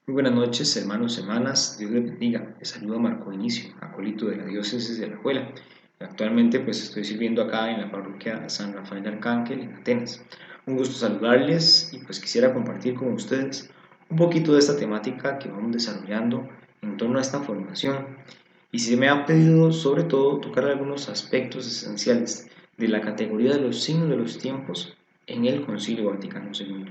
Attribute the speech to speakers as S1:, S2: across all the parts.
S1: Muy buenas noches, hermanos, hermanas. Dios les bendiga. Les saluda Marco Inicio, acólito de la diócesis de Alajuela. Actualmente pues estoy sirviendo acá en la parroquia San Rafael de Arcángel en Atenas. Un gusto saludarles y pues quisiera compartir con ustedes un poquito de esta temática que vamos desarrollando en torno a esta formación. Y se me ha pedido sobre todo tocar algunos aspectos esenciales de la categoría de los signos de los tiempos en el Concilio Vaticano II.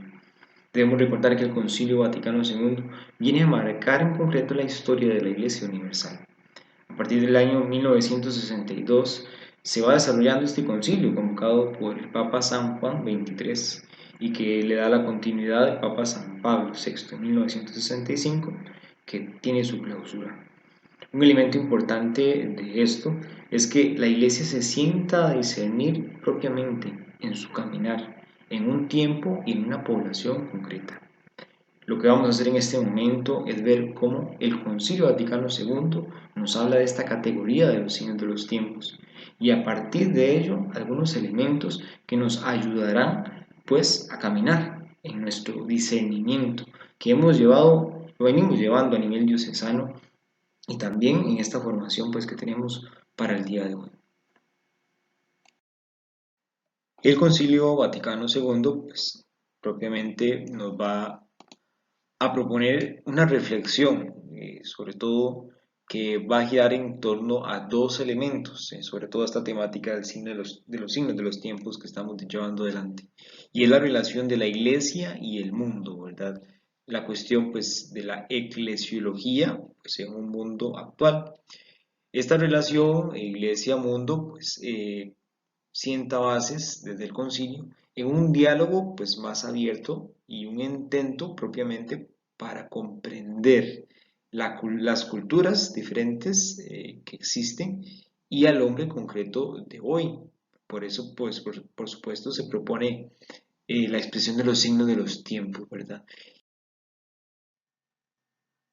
S1: Debemos recordar que el Concilio Vaticano II viene a marcar en concreto la historia de la Iglesia Universal. A partir del año 1962 se va desarrollando este concilio convocado por el Papa San Juan XXIII y que le da la continuidad al Papa San Pablo VI en 1965, que tiene su clausura. Un elemento importante de esto es que la Iglesia se sienta a discernir propiamente en su caminar, en un tiempo y en una población concreta. Lo que vamos a hacer en este momento es ver cómo el Concilio Vaticano II nos habla de esta categoría de los signos de los tiempos y a partir de ello algunos elementos que nos ayudarán pues a caminar en nuestro discernimiento que lo venimos llevando a nivel diocesano y también en esta formación pues que tenemos para el día de hoy. El Concilio Vaticano II pues propiamente nos va a proponer una reflexión, sobre todo que va a girar en torno a dos elementos, sobre todo esta temática del signo de los signos de los tiempos que estamos llevando adelante, y es la relación de la iglesia y el mundo, ¿verdad? La cuestión pues de la eclesiología pues en un mundo actual. Esta relación iglesia-mundo pues sienta bases desde el concilio en un diálogo pues más abierto y un intento propiamente para comprender las culturas diferentes que existen y al hombre concreto de hoy. Por eso, pues, por supuesto, se propone la expresión de los signos de los tiempos, ¿verdad?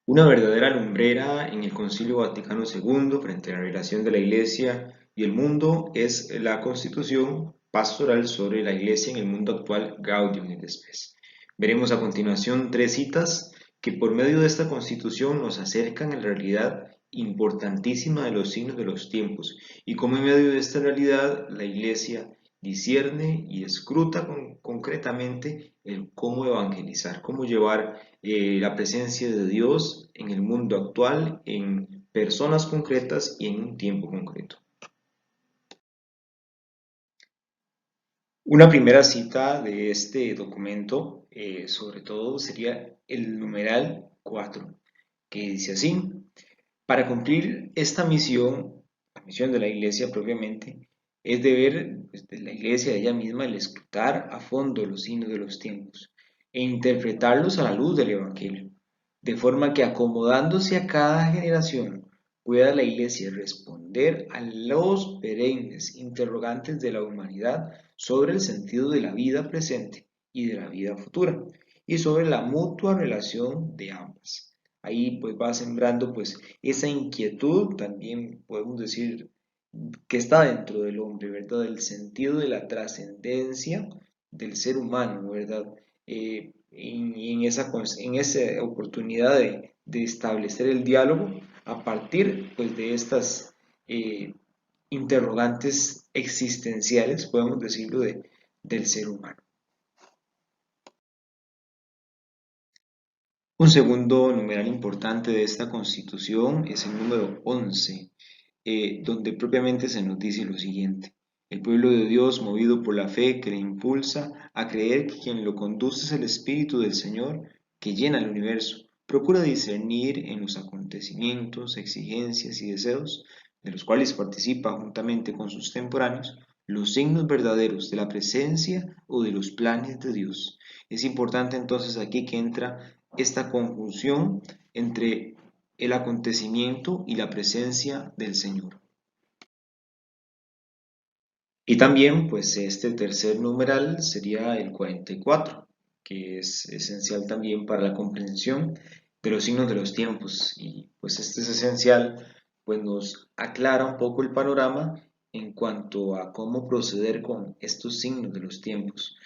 S1: Una verdadera lumbrera en el Concilio Vaticano II frente a la relación de la Iglesia y el mundo es la Constitución Pastoral sobre la Iglesia en el mundo actual Gaudium et Spes. Veremos a continuación tres citas que por medio de esta Constitución nos acercan a la realidad importantísima de los signos de los tiempos y cómo en medio de esta realidad la Iglesia discierne y escruta concretamente el cómo evangelizar, cómo llevar la presencia de Dios en el mundo actual, en personas concretas y en un tiempo concreto. Una primera cita de este documento, sobre todo, sería el numeral 4, que dice así: para cumplir esta misión, la misión de la iglesia propiamente, es deber pues, de la iglesia ella misma el escrutar a fondo los signos de los tiempos e interpretarlos a la luz del Evangelio, de forma que acomodándose a cada generación pueda la iglesia responder a los perennes interrogantes de la humanidad sobre el sentido de la vida presente y de la vida futura, y sobre la mutua relación de ambas. Ahí pues va sembrando pues esa inquietud, también podemos decir que está dentro del hombre, ¿verdad? El sentido de la trascendencia del ser humano, ¿verdad? En esa oportunidad de establecer el diálogo a partir pues, de estas interrogantes existenciales, podemos decirlo, del ser humano. Un segundo numeral importante de esta constitución es el número 11, donde propiamente se nos dice lo siguiente: el pueblo de Dios, movido por la fe que le impulsa a creer que quien lo conduce es el Espíritu del Señor que llena el universo, procura discernir en los acontecimientos, exigencias y deseos, de los cuales participa juntamente con sus temporáneos, los signos verdaderos de la presencia o de los planes de Dios. Es importante entonces aquí que entra esta conjunción entre el acontecimiento y la presencia del Señor. Y también, pues este tercer numeral sería el 44, que es esencial también para la comprensión de los signos de los tiempos. Y pues este es esencial, pues nos aclara un poco el panorama en cuanto a cómo proceder con estos signos de los tiempos.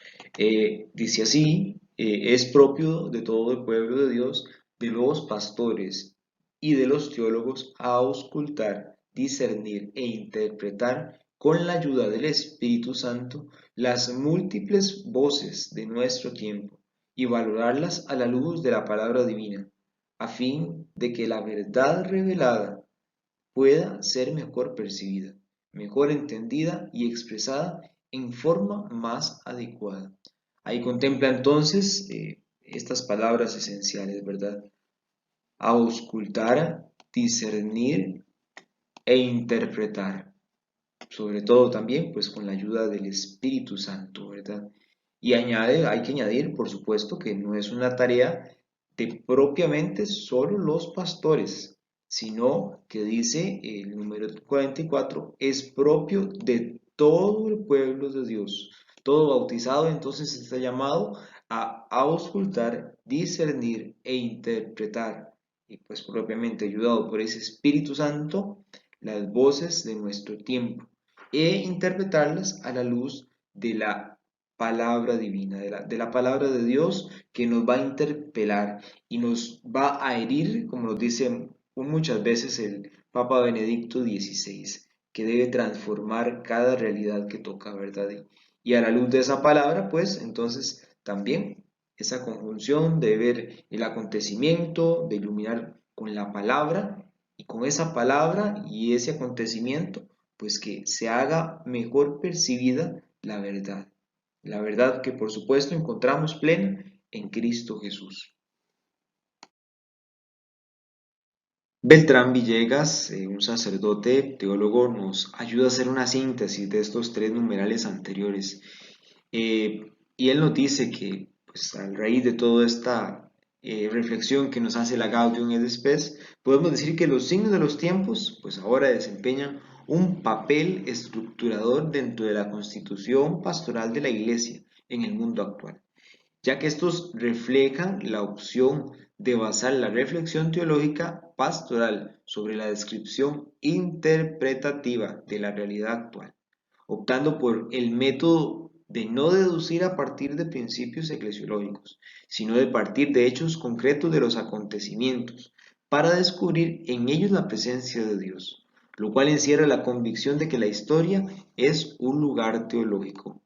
S1: Dice así: es propio de todo el pueblo de Dios de los pastores y de los teólogos a auscultar, discernir e interpretar con la ayuda del Espíritu Santo las múltiples voces de nuestro tiempo y valorarlas a la luz de la palabra divina, a fin de que la verdad revelada pueda ser mejor percibida, mejor entendida y expresada en forma más adecuada. Ahí contempla entonces estas palabras esenciales, ¿verdad? Auscultar, discernir e interpretar. Sobre todo también, pues con la ayuda del Espíritu Santo, ¿verdad? Y hay que añadir, por supuesto, que no es una tarea de propiamente solo los pastores, sino que dice el número 44, es propio de todo el pueblo de Dios. Todo bautizado entonces está llamado a auscultar, discernir e interpretar, y pues propiamente ayudado por ese Espíritu Santo, las voces de nuestro tiempo e interpretarlas a la luz de la palabra divina, de la palabra de Dios que nos va a interpelar y nos va a herir, como nos dice muchas veces el Papa Benedicto XVI, que debe transformar cada realidad que toca, ¿verdad? Y a la luz de esa palabra, pues entonces también esa conjunción de ver el acontecimiento, de iluminar con la palabra y con esa palabra y ese acontecimiento pues que se haga mejor percibida la verdad que por supuesto encontramos plena en Cristo Jesús. Beltrán Villegas, un sacerdote teólogo, nos ayuda a hacer una síntesis de estos tres numerales anteriores. Y él nos dice que, pues, a raíz de toda esta reflexión que nos hace la Gaudium et Spes, podemos decir que los signos de los tiempos, pues ahora desempeñan un papel estructurador dentro de la constitución pastoral de la Iglesia en el mundo actual, ya que estos reflejan la opción de basar la reflexión teológica pastoral sobre la descripción interpretativa de la realidad actual, optando por el método de no deducir a partir de principios eclesiológicos, sino de partir de hechos concretos de los acontecimientos, para descubrir en ellos la presencia de Dios, lo cual encierra la convicción de que la historia es un lugar teológico.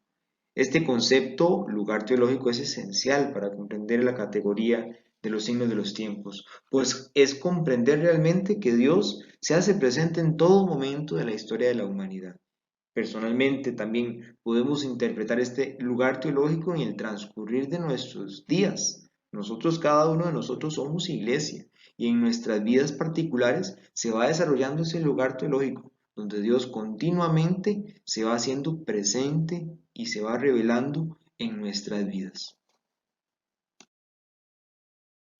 S1: Este concepto, lugar teológico, es esencial para comprender la categoría de los signos de los tiempos, pues es comprender realmente que Dios se hace presente en todo momento de la historia de la humanidad. Personalmente también podemos interpretar este lugar teológico en el transcurrir de nuestros días. Nosotros, cada uno de nosotros somos iglesia y en nuestras vidas particulares se va desarrollando ese lugar teológico, donde Dios continuamente se va haciendo presente y se va revelando en nuestras vidas.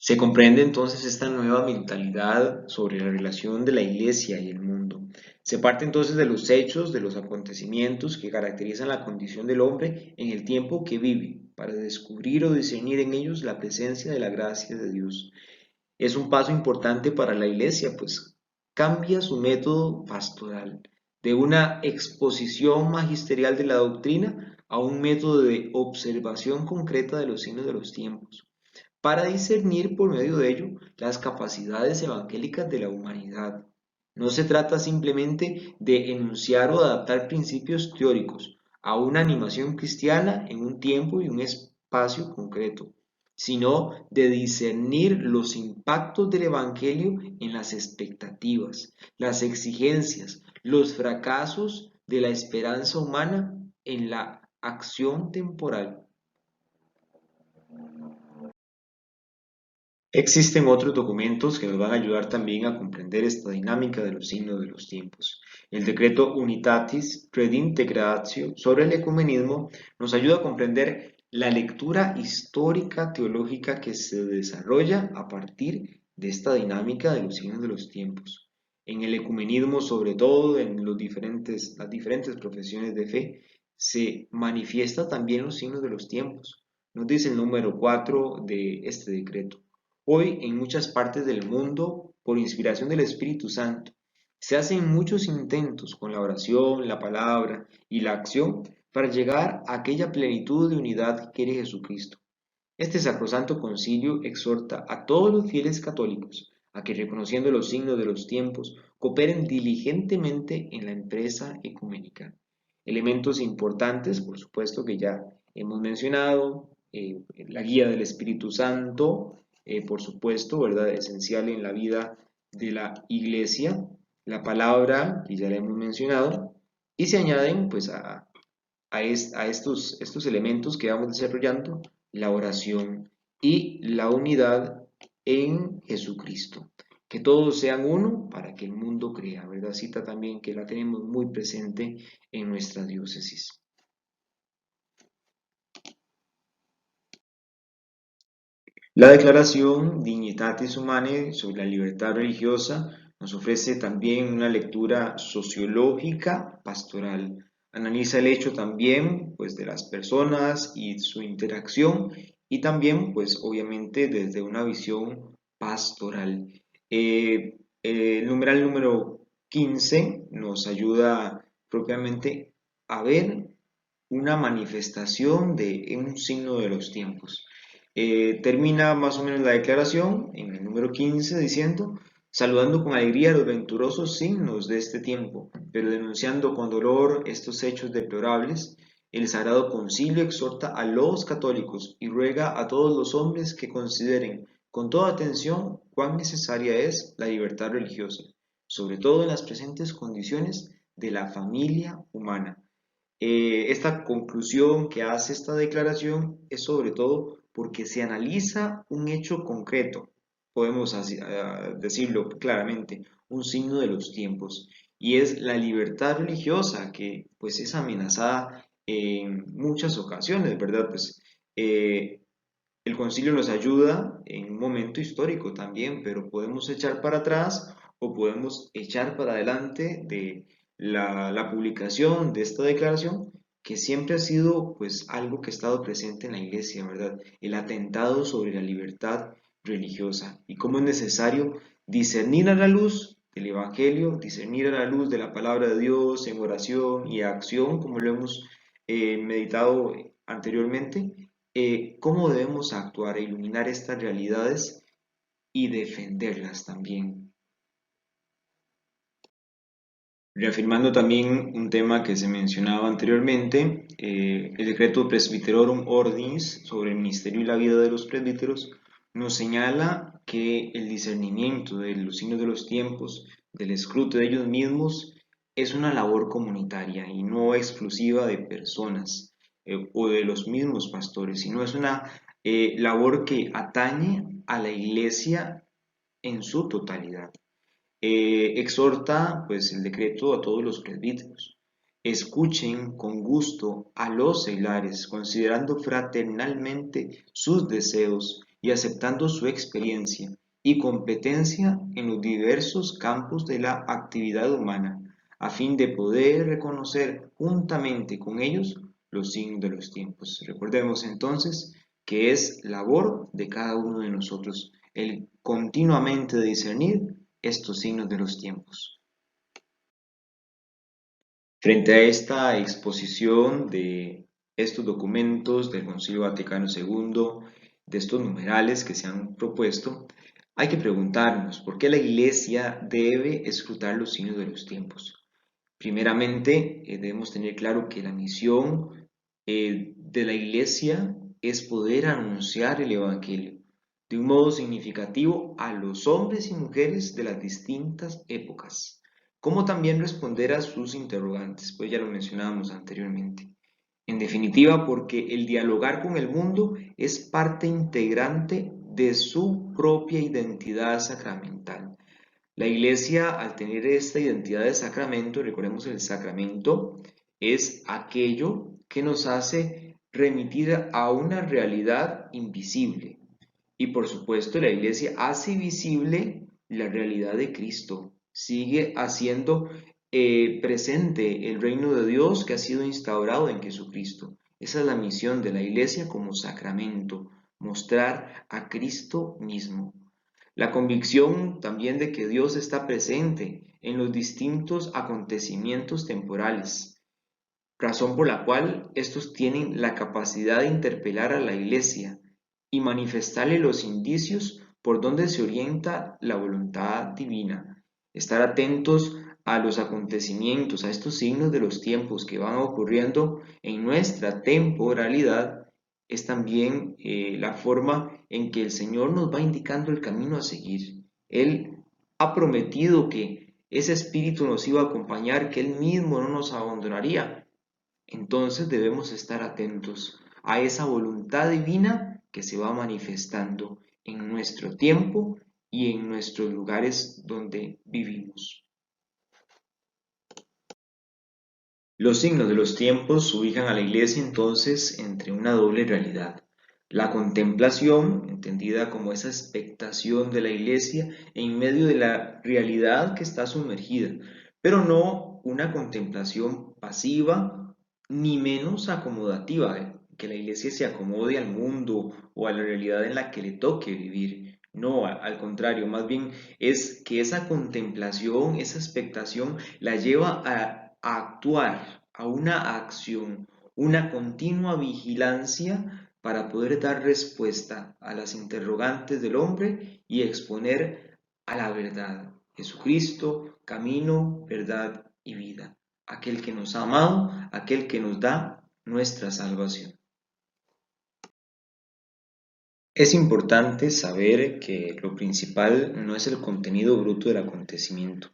S1: Se comprende entonces esta nueva mentalidad sobre la relación de la Iglesia y el mundo. Se parte entonces de los hechos, de los acontecimientos que caracterizan la condición del hombre en el tiempo que vive, para descubrir o discernir en ellos la presencia de la gracia de Dios. Es un paso importante para la Iglesia, pues cambia su método pastoral de una exposición magisterial de la doctrina a un método de observación concreta de los signos de los tiempos para discernir por medio de ello las capacidades evangélicas de la humanidad. No se trata simplemente de enunciar o adaptar principios teóricos a una animación cristiana en un tiempo y un espacio concreto, sino de discernir los impactos del Evangelio en las expectativas, las exigencias, los fracasos de la esperanza humana en la acción temporal. Existen otros documentos que nos van a ayudar también a comprender esta dinámica de los signos de los tiempos. El decreto Unitatis Redintegratio sobre el ecumenismo nos ayuda a comprender la lectura histórica teológica que se desarrolla a partir de esta dinámica de los signos de los tiempos. En el ecumenismo, sobre todo en las diferentes profesiones de fe, se manifiesta también los signos de los tiempos. Nos dice el número 4 de este decreto. Hoy, en muchas partes del mundo, por inspiración del Espíritu Santo, se hacen muchos intentos con la oración, la palabra y la acción para llegar a aquella plenitud de unidad que quiere Jesucristo. Este sacrosanto concilio exhorta a todos los fieles católicos a que, reconociendo los signos de los tiempos, cooperen diligentemente en la empresa ecuménica. Elementos importantes, por supuesto, que ya hemos mencionado, la guía del Espíritu Santo, por supuesto, ¿verdad? Esencial en la vida de la Iglesia, la palabra, que ya la hemos mencionado, y se añaden pues a estos elementos que vamos desarrollando, la oración y la unidad en Jesucristo. Que todos sean uno para que el mundo crea, ¿verdad? Cita también que la tenemos muy presente en nuestra diócesis. La Declaración Dignitatis Humanae sobre la libertad religiosa nos ofrece también una lectura sociológica pastoral. Analiza el hecho también pues, de las personas y su interacción y también pues obviamente desde una visión pastoral. El numeral número 15 nos ayuda propiamente a ver una manifestación de un signo de los tiempos. Termina más o menos la declaración en el número 15 diciendo, saludando con alegría los venturosos signos de este tiempo, pero denunciando con dolor estos hechos deplorables, el Sagrado Concilio exhorta a los católicos y ruega a todos los hombres que consideren con toda atención cuán necesaria es la libertad religiosa, sobre todo en las presentes condiciones de la familia humana. Esta conclusión que hace esta declaración es sobre todo porque se analiza un hecho concreto, podemos decirlo claramente, un signo de los tiempos, y es la libertad religiosa que pues es amenazada en muchas ocasiones, ¿verdad? Pues el concilio nos ayuda en un momento histórico también, pero podemos echar para atrás o podemos echar para adelante de la publicación de esta declaración, que siempre ha sido pues algo que ha estado presente en la iglesia, ¿verdad? El atentado sobre la libertad religiosa y cómo es necesario discernir a la luz del Evangelio, discernir a la luz de la palabra de Dios en oración y acción, como lo hemos meditado anteriormente, cómo debemos actuar e iluminar estas realidades y defenderlas también. Reafirmando también un tema que se mencionaba anteriormente, el decreto Presbyterorum Ordinis sobre el ministerio y la vida de los presbíteros nos señala que el discernimiento de los signos de los tiempos, del escrutinio de ellos mismos, es una labor comunitaria y no exclusiva de personas o de los mismos pastores, sino es una labor que atañe a la iglesia en su totalidad. Exhorta pues el decreto a todos los presbíteros. Escuchen con gusto a los seglares, considerando fraternalmente sus deseos y aceptando su experiencia y competencia en los diversos campos de la actividad humana, a fin de poder reconocer juntamente con ellos los signos de los tiempos. Recordemos entonces que es labor de cada uno de nosotros el continuamente discernir estos signos de los tiempos. Frente a esta exposición de estos documentos del Concilio Vaticano II, de estos numerales que se han propuesto, hay que preguntarnos por qué la Iglesia debe escrutar los signos de los tiempos. Primeramente, debemos tener claro que la misión de la Iglesia es poder anunciar el Evangelio de un modo significativo a los hombres y mujeres de las distintas épocas, como también responder a sus interrogantes, pues ya lo mencionábamos anteriormente. En definitiva, porque el dialogar con el mundo es parte integrante de su propia identidad sacramental. La Iglesia, al tener esta identidad de sacramento, recordemos el sacramento, es aquello que nos hace remitir a una realidad invisible. Y por supuesto, la Iglesia hace visible la realidad de Cristo, sigue haciendo presente el reino de Dios que ha sido instaurado en Jesucristo. Esa es la misión de la Iglesia como sacramento, mostrar a Cristo mismo. La convicción también de que Dios está presente en los distintos acontecimientos temporales, razón por la cual estos tienen la capacidad de interpelar a la Iglesia y manifestarle los indicios por donde se orienta la voluntad divina. Estar atentos a los acontecimientos, a estos signos de los tiempos que van ocurriendo en nuestra temporalidad, es también la forma en que el Señor nos va indicando el camino a seguir. Él ha prometido que ese espíritu nos iba a acompañar, que Él mismo no nos abandonaría. Entonces debemos estar atentos a esa voluntad divina que se va manifestando en nuestro tiempo y en nuestros lugares donde vivimos. Los signos de los tiempos ubican a la Iglesia entonces entre una doble realidad. La contemplación, entendida como esa expectación de la Iglesia en medio de la realidad que está sumergida, pero no una contemplación pasiva ni menos acomodativa, que la Iglesia se acomode al mundo o a la realidad en la que le toque vivir. No, al contrario, más bien es que esa contemplación, esa expectación la lleva a actuar, a una acción, una continua vigilancia para poder dar respuesta a las interrogantes del hombre y exponer a la verdad. Jesucristo, camino, verdad y vida. Aquel que nos ha amado, aquel que nos da nuestra salvación. Es importante saber que lo principal no es el contenido bruto del acontecimiento,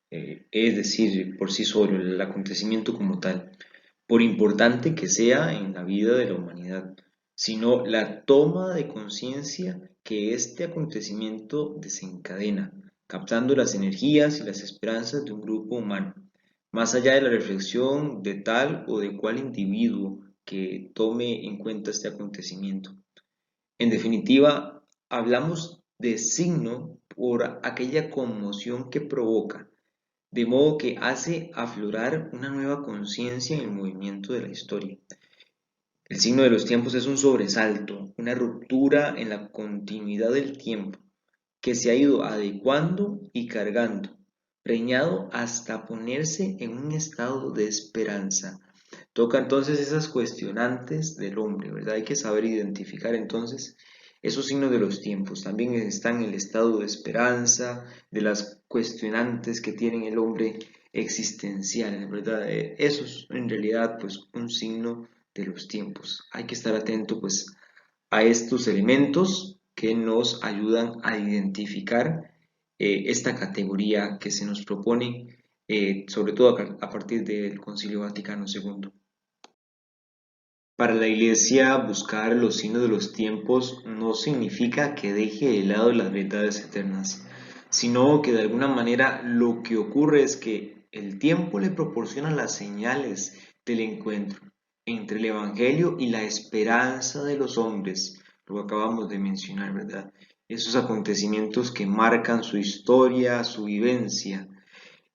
S1: es decir, por sí solo, el acontecimiento como tal, por importante que sea en la vida de la humanidad, sino la toma de conciencia que este acontecimiento desencadena, captando las energías y las esperanzas de un grupo humano, más allá de la reflexión de tal o de cual individuo que tome en cuenta este acontecimiento. En definitiva, hablamos de signo por aquella conmoción que provoca, de modo que hace aflorar una nueva conciencia en el movimiento de la historia. El signo de los tiempos es un sobresalto, una ruptura en la continuidad del tiempo, que se ha ido adecuando y cargando, preñado hasta ponerse en un estado de esperanza. Toca entonces esas cuestionantes del hombre, ¿verdad? Hay que saber identificar entonces esos signos de los tiempos. También están en el estado de esperanza, de las cuestionantes que tiene el hombre existencial, ¿verdad? Eso es en realidad pues un signo de los tiempos. Hay que estar atento pues a estos elementos que nos ayudan a identificar esta categoría que se nos propone, sobre todo a partir del Concilio Vaticano II. Para la Iglesia, buscar los signos de los tiempos no significa que deje de lado las verdades eternas, sino que de alguna manera lo que ocurre es que el tiempo le proporciona las señales del encuentro entre el Evangelio y la esperanza de los hombres, lo que acabamos de mencionar, ¿verdad? Esos acontecimientos que marcan su historia, su vivencia.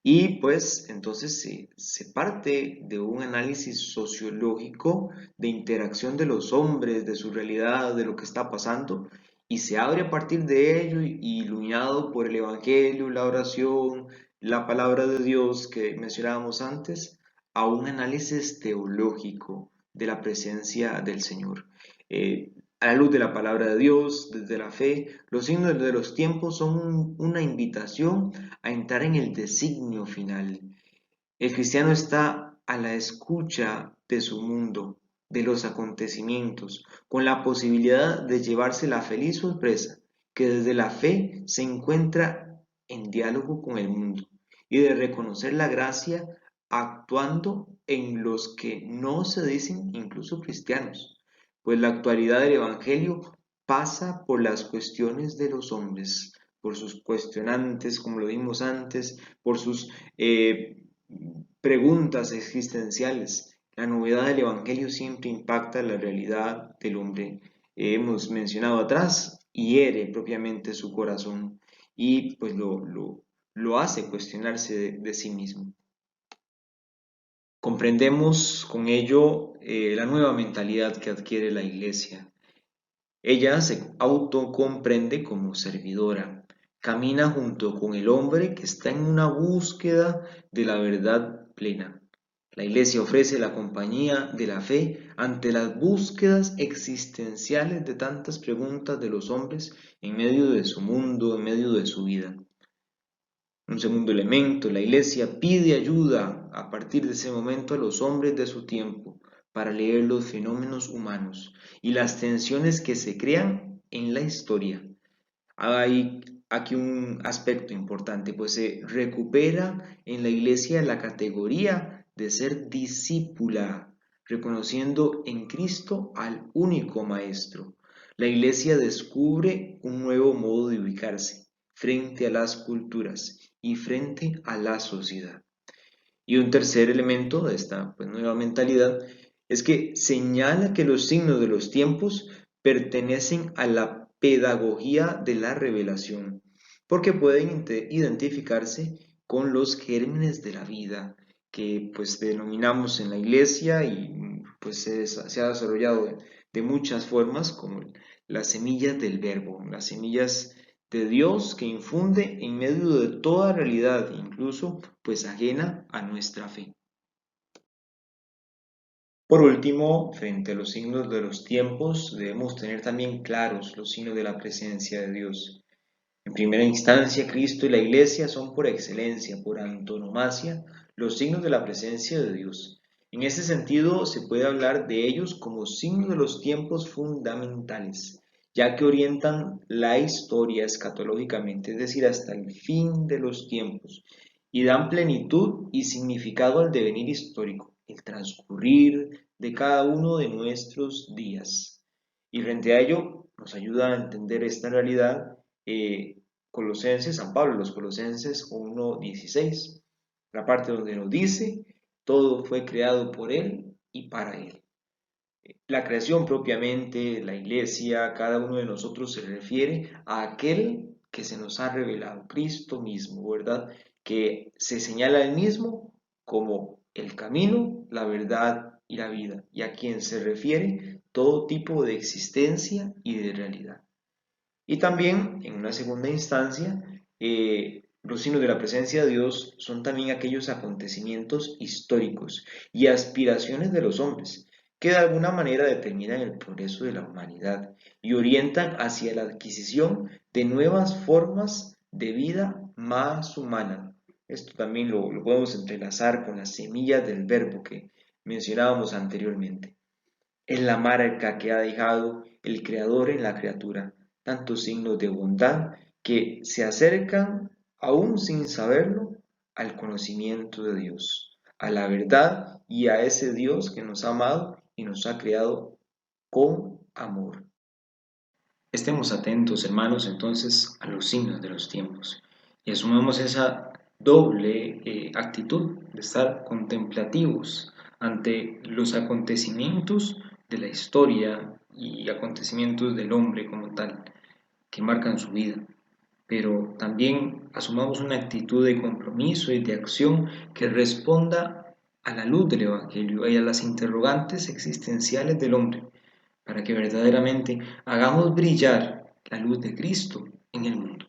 S1: Y pues entonces se parte de un análisis sociológico de interacción de los hombres, de su realidad, de lo que está pasando, y se abre a partir de ello, y iluminado por el Evangelio, la oración, la palabra de Dios que mencionábamos antes, a un análisis teológico de la presencia del Señor. A la luz de la palabra de Dios, desde la fe, los signos de los tiempos son una invitación a entrar en el designio final. El cristiano está a la escucha de su mundo, de los acontecimientos, con la posibilidad de llevarse la feliz sorpresa que desde la fe se encuentra en diálogo con el mundo y de reconocer la gracia actuando en los que no se dicen incluso cristianos, pues la actualidad del Evangelio pasa por las cuestiones de los hombres, por sus cuestionantes, como lo vimos antes, por sus preguntas existenciales. La novedad del Evangelio siempre impacta la realidad del hombre. Hemos mencionado atrás, hiere propiamente su corazón y pues lo hace cuestionarse de sí mismo. Comprendemos con ello la nueva mentalidad que adquiere la Iglesia. Ella se autocomprende como servidora, camina junto con el hombre que está en una búsqueda de la verdad plena. La Iglesia ofrece la compañía de la fe ante las búsquedas existenciales de tantas preguntas de los hombres en medio de su mundo, en medio de su vida. Un segundo elemento, la Iglesia pide ayuda a partir de ese momento a los hombres de su tiempo para leer los fenómenos humanos y las tensiones que se crean en la historia. Hay aquí un aspecto importante, pues se recupera en la Iglesia la categoría de ser discípula, reconociendo en Cristo al único Maestro. La Iglesia descubre un nuevo modo de ubicarse frente a las culturas y frente a la sociedad. Y un tercer elemento de esta nueva mentalidad es que señala que los signos de los tiempos pertenecen a la pedagogía de la revelación, porque pueden identificarse con los gérmenes de la vida que pues denominamos en la iglesia y pues se ha desarrollado de muchas formas como las semillas del verbo, las semillas de Dios que infunde en medio de toda realidad, incluso pues ajena a nuestra fe. Por último, frente a los signos de los tiempos, debemos tener también claros los signos de la presencia de Dios. En primera instancia, Cristo y la Iglesia son por excelencia, por antonomasia, los signos de la presencia de Dios. En este sentido, se puede hablar de ellos como signos de los tiempos fundamentales, ya que orientan la historia escatológicamente, es decir, hasta el fin de los tiempos, y dan plenitud y significado al devenir histórico, el transcurrir de cada uno de nuestros días. Y frente a ello, nos ayuda a entender esta realidad Colosenses, San Pablo, los Colosenses 1:16, la parte donde nos dice, todo fue creado por Él y para Él. La creación propiamente, la iglesia, cada uno de nosotros se refiere a aquel que se nos ha revelado, Cristo mismo, ¿verdad? Que se señala a Él mismo como el camino, la verdad y la vida, y a quien se refiere todo tipo de existencia y de realidad. Y también, en una segunda instancia, los signos de la presencia de Dios son también aquellos acontecimientos históricos y aspiraciones de los hombres que de alguna manera determinan el progreso de la humanidad y orientan hacia la adquisición de nuevas formas de vida más humana. Esto también lo podemos entrelazar con las semillas del verbo que mencionábamos anteriormente. Es la marca que ha dejado el Creador en la criatura, tantos signos de bondad que se acercan, aún sin saberlo, al conocimiento de Dios, a la verdad y a ese Dios que nos ha amado y nos ha creado con amor. Estemos atentos, hermanos, entonces a los signos de los tiempos y asumamos esa doble actitud de estar contemplativos ante los acontecimientos de la historia y acontecimientos del hombre como tal, que marcan su vida, pero también asumamos una actitud de compromiso y de acción que responda a la luz del Evangelio y a las interrogantes existenciales del hombre, para que verdaderamente hagamos brillar la luz de Cristo en el mundo.